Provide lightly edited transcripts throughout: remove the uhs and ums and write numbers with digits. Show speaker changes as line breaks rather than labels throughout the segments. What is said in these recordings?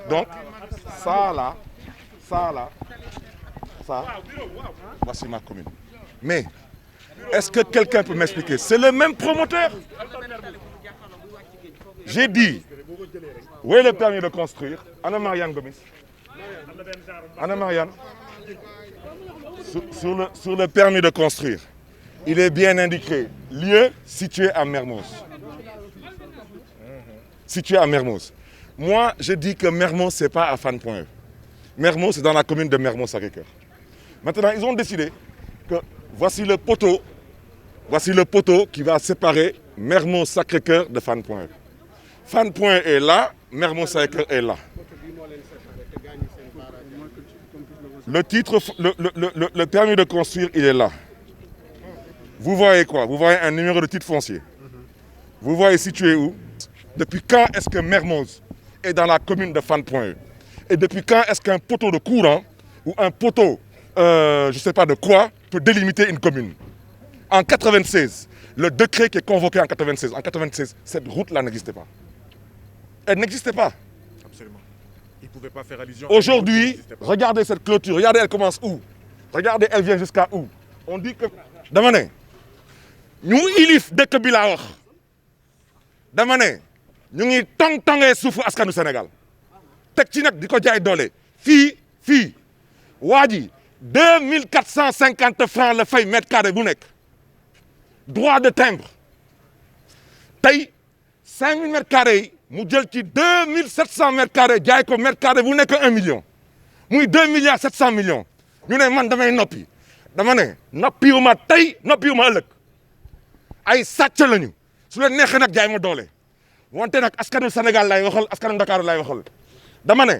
Donc, ça, voici ma commune. Mais, est-ce que quelqu'un peut m'expliquer? C'est le même promoteur. J'ai dit, où est le permis de construire? Anna Marianne Gomis. Anna Marianne. Sur le permis de construire, il est bien indiqué, lieu situé à Mermoz. Situé à Mermoz. Moi, je dis que Mermoz, ce n'est pas à Fann-Point E. Mermoz, c'est dans la commune de Mermoz-Sacré-Cœur. Maintenant, ils ont décidé que voici le poteau qui va séparer Mermoz-Sacré-Cœur de Fann-Point E. Fann-Point E est là, Mermoz-Sacré-Cœur est là. Le permis de construire, il est là. Vous voyez quoi? Vous voyez un numéro de titre foncier. Vous voyez situé où? Depuis quand est-ce que Mermoz est dans la commune de Fann-Point E? Et depuis quand est-ce qu'un poteau de courant ou un poteau, je ne sais pas de quoi, peut délimiter une commune? En 96, le décret qui est convoqué en 96, cette route-là n'existait pas. Elle n'existait pas.
Absolument. Il ne pouvait pas faire allusion.
Aujourd'hui, regardez cette clôture. Regardez, elle commence où? Regardez, elle vient jusqu'à où? On dit que... dama ne ñu ilif dëkk bi laa wax dama ne ñu ngi tong-tongee suufu askanu Sénégal teg ci nag di ko jaay doole fii waa ji 2450 francs la fay mètre carré bu nekk droit de timbre tey 5000 mètres carrés yi mu jël ci 2700 mètres carrés jaay ko mètre carré bu nekk 1 million muy 2 milliards 700 millions ñu ne man damay noppi dama ne noppiwuma tey noppiwuma ëllëg ay sàcc lañu su leen neexee nag jaay ma doole wante nag askanu Sénégal lay waxal askanu Dakar lay waxal dama ne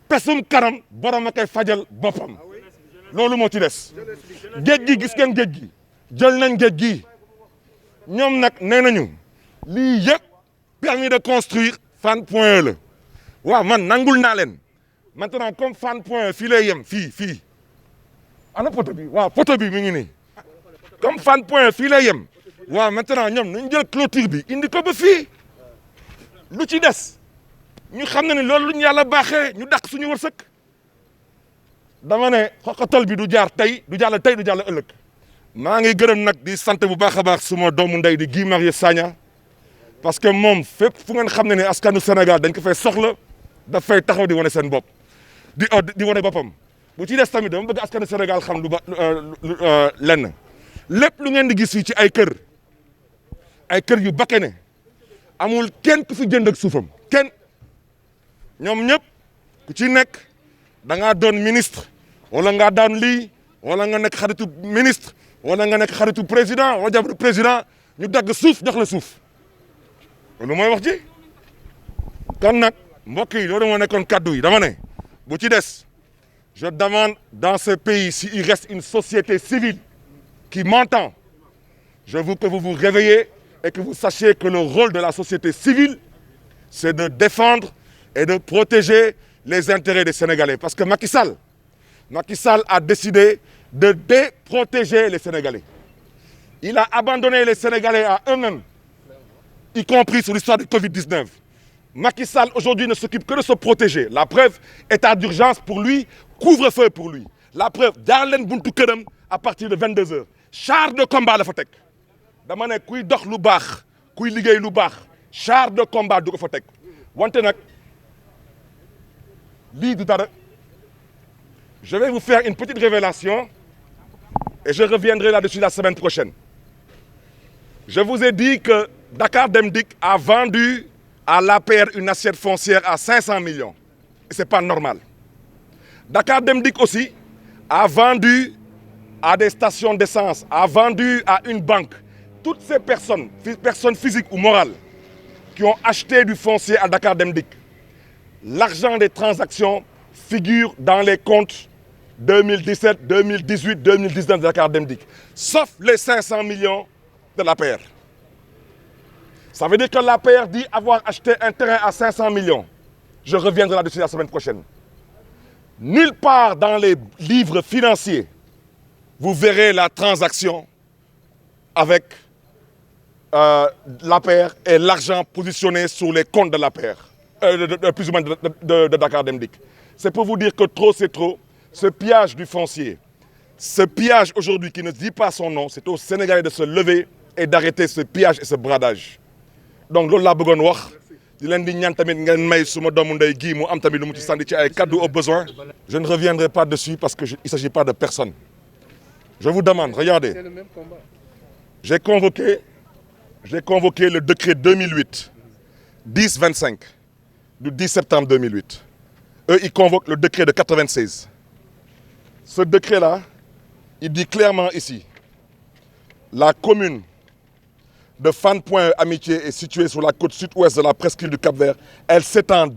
pesum kanam borom a koy fajal boppam loolu moo ci des géej gi gis ngeen géej gi jël nañ géej gi ñoom nag nee nañu lii yëpp permis de construire Fann-Point E la waaw man nangul naa leen maintenant comme Fann-Point E fii lay yem fii ana poto bi waaw poto bi mi ngi nii comme Fann-Point E fii lay yem waaw maintenant ñoom nañ jël clôture bi indi ko ba fii lu ci des ñu xam ne ni loolu lu ñu yàlla baaxee ñu dàq suñu wërsëg dama ne xoqatal bi du jaar tey du jàll tey du jàll ëllëg maa ngi gërëm nag di sant bu baax a baax suma doomu ndey di Guy Marius Sagna parce que moom fépp fu ngeen xam ne ne askanu Sénégal dañ ko fay soxla daf fay taxaw di wane seen bopp di wane boppam bu ci des tamit dama bëgg askanu Sénégal xam lu ba lenn lépp lu ngeen di gis fii ci ay kër yu bakkane amul kenn ku fi jënd ak suufam kenn ñoom ñëpp ku ci nekk da ngaa doon ministre wala ngaa daan lii wala nga nekk xaritu ministre wala nga nekk xaritu président wala jabaru président ñu dagg suuf jox la suuf loolu mooy wax ji kon nag mbokk yi loolu moo nekkoon kaddu yi dama ne bu ci des je demande dans ce pays s'il reste une société civile qui m'entend je veux que vous vous réveillez et que vous sachiez que le rôle de la société civile c'est de défendre et de protéger les intérêts des Sénégalais parce que Macky Sall a décidé de déprotéger les Sénégalais. Il a abandonné les Sénégalais à eux-mêmes, y compris sur l'histoire du Covid-19. Macky Sall aujourd'hui ne s'occupe que de se protéger. La preuve, état d'urgence pour lui, couvre-feu pour lui. La preuve, jaar leen buntu këram à partir de 22h. Char de combat la fa teg dama ne kuy dox lu baax kuy liggéey lu baax char de combat du ko fa teg wante nag lii du dara. Je vais vous faire une petite révélation et je reviendrai là-dessus la semaine prochaine. Je vous ai dit que Dakar Dem Dikk a vendu à l'APR une assiette foncière à 500 millions. Et ce n'est pas normal. Dakar Dem Dikk aussi a vendu à des stations d'essence, a vendu à une banque. Toutes ces personnes physiques ou morales, qui ont acheté du foncier à Dakar Dem Dikk, l'argent des transactions figure dans les comptes 2017, 2018, 2019 de Dakar Dem Dikk, sauf les 500 millions de l'APR. Ça veut dire que l'APR dit avoir acheté un terrain à 500 millions. Je reviendrai là-dessus la semaine prochaine. Nulle part dans les livres financiers, vous verrez la transaction avec l'APR et l'argent positionné sur les comptes de l'APR, plus ou moins de Dakar Dem Dikk. C'est pour vous dire que trop c'est trop. Ce pillage du foncier, ce pillage aujourd'hui qui ne dit pas son nom, c'est aux Sénégalais de se lever et d'arrêter ce pillage et ce bradage. Donc loolu laa bëggoon wax di leen di ñaan tamit ngeen may suma doomu ndey gii mu am tamit lu mu ci sànni ci ay kaddu au besoin. Je ne reviendrai pas dessus parce que il ne s'agit pas de personne. Je vous demande, regardez, j'ai convoqué le décret 2008-10-25 du 10 septembre 2008. Eux, ils convoquent le décret de 96. Ce décret-là, il dit clairement ici, la commune de Fann Point Amitié est située sur la côte sud-ouest de la presqu'île du Cap-Vert. Elle s'étend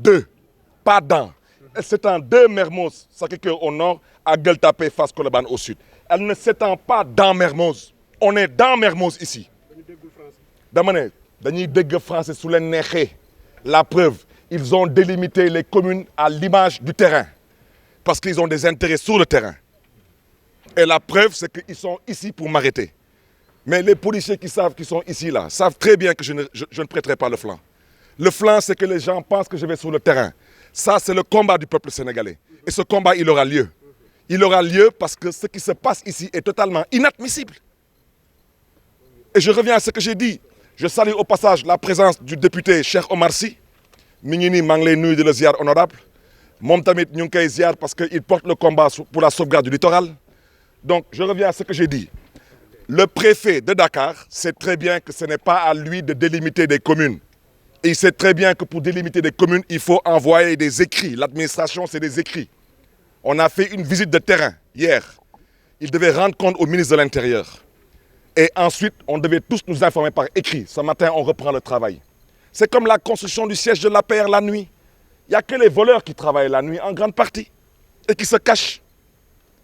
pas dans. Elle s'étend de Mermoz, Sacré-Cœur au nord, à Gueule Tapée, Fass Colobane au sud. Elle ne s'étend pas dans Mermoz. On est dans Mermoz ici. Dama ne dañuy dégg français su leen neexee. La preuve, ils ont délimité les communes à l'image du terrain. Parce qu'ils ont des intérêts sur le terrain. Et la preuve, c'est qu'ils sont ici pour m'arrêter. Mais les policiers qui savent qu'ils sont ici, là, savent très bien que je ne prêterai pas le flanc. Le flanc, c'est que les gens pensent que je vais sur le terrain. Ça, c'est le combat du peuple sénégalais. Et ce combat, il aura lieu. Il aura lieu parce que ce qui se passe ici est totalement inadmissible. Et je reviens à ce que j'ai dit. Je salue au passage la présence du député Cheikh Omar Sy. Mi ngi nii maa ngi lay nuyu di la ziar honorable. Moom tamit ñu ngi koy ziar parce qu'il porte le combat pour la sauvegarde du littoral. Donc, je reviens à ce que j'ai dit. Le préfet de Dakar sait très bien que ce n'est pas à lui de délimiter des communes. Et il sait très bien que pour délimiter des communes, il faut envoyer des écrits. L'administration, c'est des écrits. On a fait une visite de terrain hier. Il devait rendre compte au ministre de l'Intérieur. Et ensuite, on devait tous nous informer par écrit. Ce matin, on reprend le travail. C'est comme la construction du siège de l'APR la nuit. Il n'y a que les voleurs qui travaillent la nuit en grande partie et qui se cachent.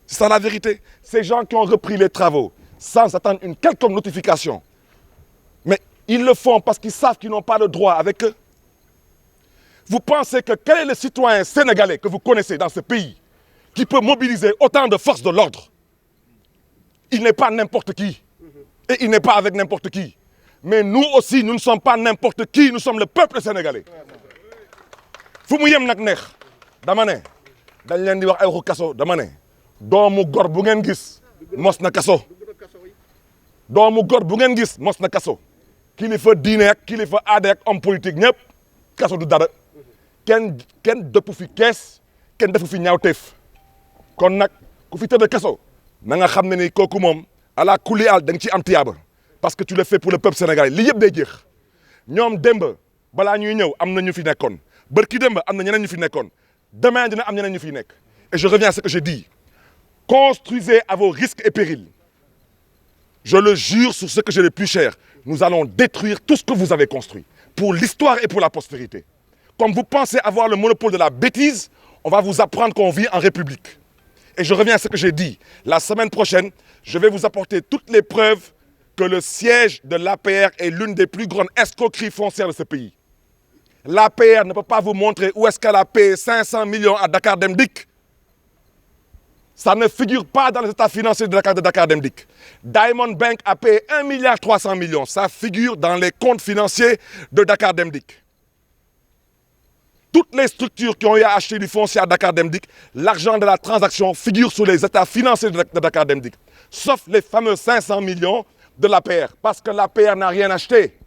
C'est ça la vérité. Ces gens qui ont repris les travaux sans attendre une quelconque notification. Mais ils le font parce qu'ils savent qu'ils n'ont pas le droit avec eux. Vous pensez que quel est le citoyen sénégalais que vous connaissez dans ce pays qui peut mobiliser autant de forces de l'ordre? Il n'est pas n'importe qui. Et il n'est pas avec n'importe qui. Mais nous aussi, nous ne sommes pas n'importe qui, nous sommes le peuple sénégalais. fu mu yem nag neex dama ne dañ leen di wax ay waxu kaso dama ne doomu gor bu ngeen gis mos na kaso doomu gor bu ngeen gis mos na kaso kilifa diine ak kilifa aada ak homme politique ñëpp kaso du dara kenn dëpp fi kees kenn defu fi ñaawteef kon nag ku fi tëdd kaso na nga xam ne ni kooku moom ala kulli al da nga ci am tiyaaba parce que tu le fais pour le peuple sénégalais li yëpp day jeex ñoom démb balaa ñuy ñëw am na ñu fi nekkoon bërki démb am na ñeneen ñu fi nekkoon demain dina am ñeneen ñu fi nekk et je reviens à ce que j'ai dit construisez à vos risques et périls je le jure sur ce que j'ai le plus cher nous allons détruire tout ce que vous avez construit pour l'histoire et pour la postérité comme vous pensez avoir le monopole de la bêtise on va vous apprendre qu'on vit en république et je reviens à ce que j'ai dit la semaine prochaine je vais vous apporter toutes les preuves que le siège de l'APR est l'une des plus grandes escroqueries foncières de ce pays. L'APR ne peut pas vous montrer où est-ce qu'elle a payé 500 millions à Dakar Dem Dikk. Ça ne figure pas dans les états financiers de Dakar Dem Dikk. Diamond Bank a payé 1,3 milliard. Ça figure dans les comptes financiers de Dakar Dem Dikk. Toutes les structures qui ont eu à acheter du foncier à Dakar Dem Dikk, l'argent de la transaction figure sur les états financiers de Dakar Dem Dikk. Sauf les fameux 500 millions de l'APR, parce que l'APR n'a rien acheté.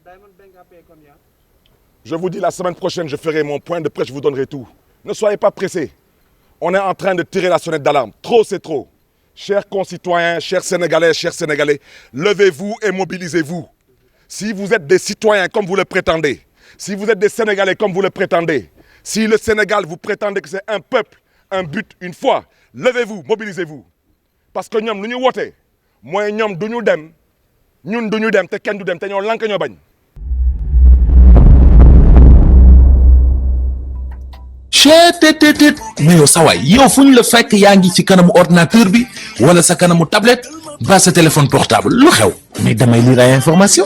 Diamond Bank a payé combien?
Je vous dis, la semaine prochaine, je ferai mon point de presse, je vous donnerai tout. Ne soyez pas pressés. On est en train de tirer la sonnette d'alarme. Trop, c'est trop. Chers concitoyens, chers Sénégalais, levez-vous et mobilisez-vous. Si vous êtes des citoyens comme vous le prétendez, si vous êtes des Sénégalais comme vous le prétendez, si le Sénégal, vous prétendez que c'est un peuple, un but, une foi, levez-vous, mobilisez-vous. Parce que ñoom lu ñu woote mooy ñoom du ñu dem ñun du ñu dem te kenn du dem te ñoo lank ñoo bañ.
cheetetetet mais yow sa waay yow fu ñu la fekk yaa ngi ci kanamu ordinateur bi wala sa kanamu tablette ba sa téléphone portable lu xew mais damay lire ay information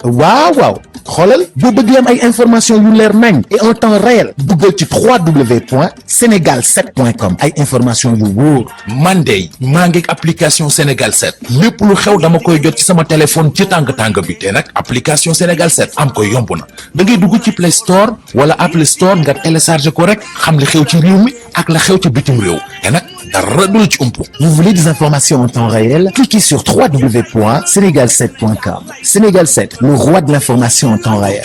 waaw xoolal boo bëgg am ay information yu leer nañ et en temps réel duggal ci www.senegal7.com ay information yu wóor man de maa ngi application Sénégal 7 lépp lu xew dama koy jot ci sama téléphone ci tàng bi te nag application Sénégal 7 am ko yomb na da ngay dugg ci Play Store wala Apple Store nga télécharger ko rek xam li xew ci réew mi ak la xew ci bitim réew te nag dara du la ci umpu. Vous voulez des informations en temps réel? Cliquez sur www.senegal7.com. Sénégal 7, le roi de l'information en temps réel.